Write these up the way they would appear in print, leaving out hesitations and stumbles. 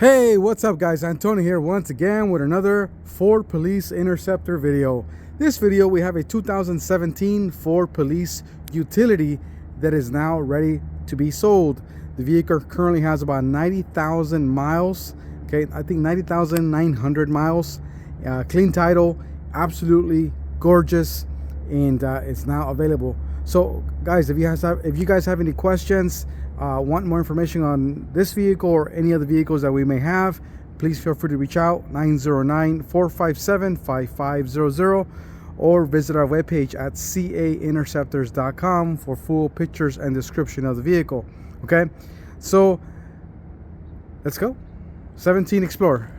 Hey, what's up guys? Antonio here once again with another Ford Police Interceptor video. This video we have a 2017 Ford Police utility that is now ready to be sold. The vehicle currently has about 90,000 miles. Okay, I think 90,900 miles. Clean title, absolutely gorgeous, and it's now available. So guys, if you guys have any questions, want more information on this vehicle or any other vehicles that we may have, please feel free to reach out 909-457-5500 or visit our webpage at cainterceptors.com for full pictures and description of the vehicle. Okay, so let's go. 17 Explorer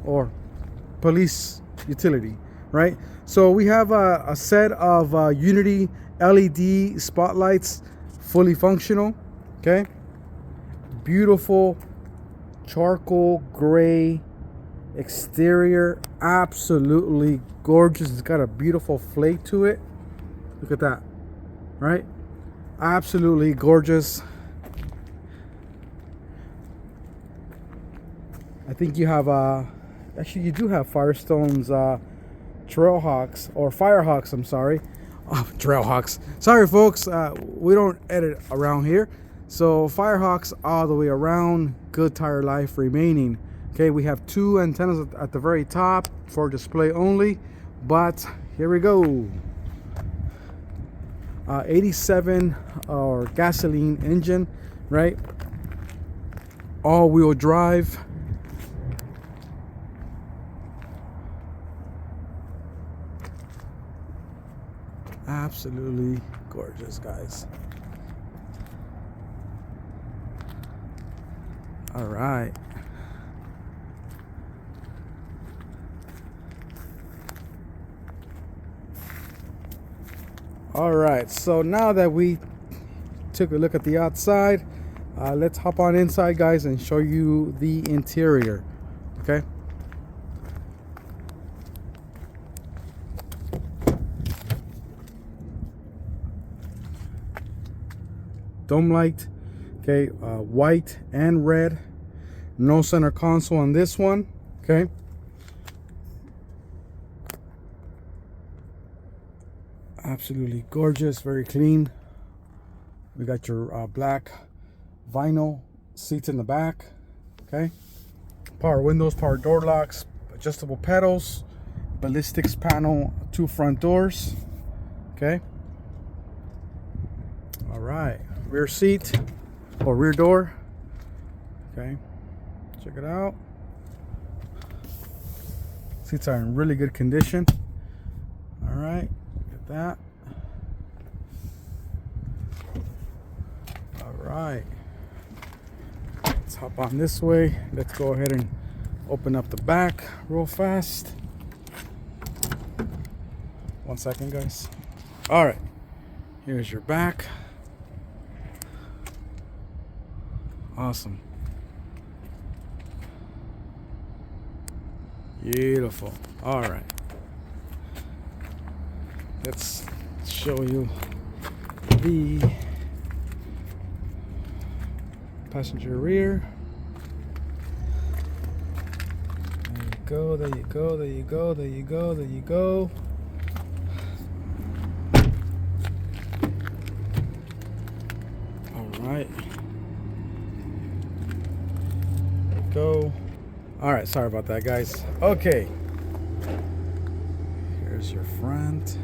or police utility, right? So we have a set of Unity LED spotlights, fully functional. Okay, beautiful charcoal gray exterior, absolutely gorgeous. It's got a beautiful flake to it. Look at that, right? Absolutely gorgeous. I think you have actually you do have Firestone's Trailhawks or Firehawks, I'm sorry. Oh, Trailhawks. Sorry folks, we don't edit around here. So Firehawks all the way around, good tire life remaining. Okay, we have two antennas at the very top for display only, but here we go. 87 or gasoline engine, right? All-wheel drive. Absolutely gorgeous, guys. All right. All right, so now that we took a look at the outside, let's hop on inside, guys, and show you the interior. Okay. Dome light, okay, white and red. No center console on this one. Okay, absolutely gorgeous, very clean. We got your black vinyl seats in the back. Okay, power windows, power door locks, adjustable pedals, ballistics panel, two front doors. Okay, all right. Rear seat or rear door. Okay, check it out. Seats are in really good condition. All right, get that. All right, let's hop on this way. Let's go ahead and open up the back real fast. 1 second, guys. All right, here's your back. Awesome. Beautiful. All right. Let's show you the passenger rear. There you go, there you go, there you go, there you go, there you go. All right. Go. All right, sorry about that, guys. Okay, here's your front.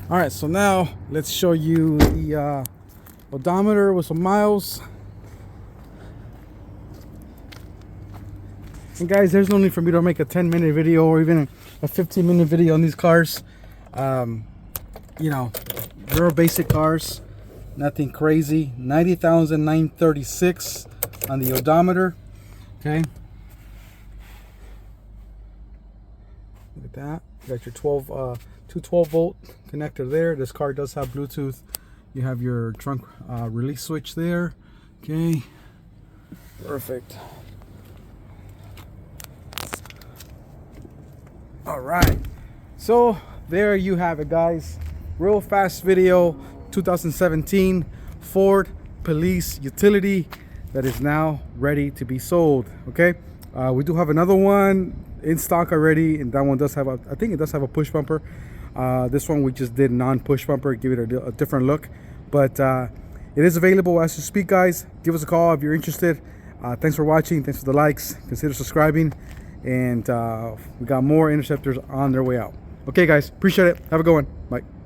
All right, so now let's show you the odometer with some miles. And guys, there's no need for me to make a 10-minute video or even a 15-minute video on these cars. You know, real basic cars. Nothing crazy. 90,936 on the odometer. Okay. Look at that. You got your 212 volt connector there. This car does have Bluetooth. You have your trunk release switch there. Okay. Perfect. All right. So there you have it, guys. Real fast video. 2017 Ford police utility that is now ready to be sold. Okay, we do have another one in stock already, and that one does have I think it does have a push bumper. This one we just did non-push bumper, give it a different look, but it is available as you speak, guys. Give us a call if you're interested. Thanks for watching. Thanks for the likes. Consider subscribing, and we got more Interceptors on their way out. Okay, guys, appreciate it. Have a good one. Bye.